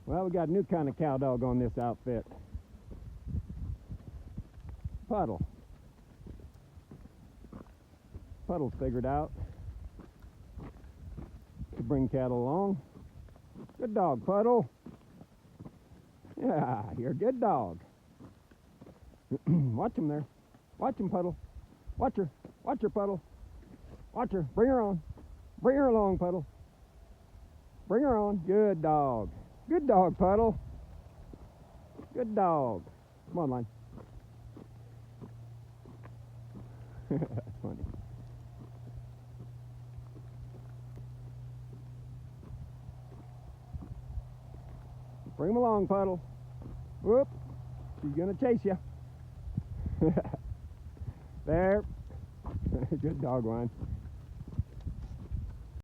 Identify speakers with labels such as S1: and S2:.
S1: Well, we got a new kind of cow dog on this outfit. Puddle. Puddle's figured out to bring cattle along. Good dog, Puddle. Yeah, you're a good dog. Watch him there. Watch him, Puddle. Watch her. Watch her, Puddle. Watch her. Bring her on. Bring her along, Puddle. Bring her on. Good dog. Good dog, Puddle. Good dog. Come on, Line. That's funny. Bring him along, Puddle. Whoop. She's gonna chase you. There. Good dog, Line.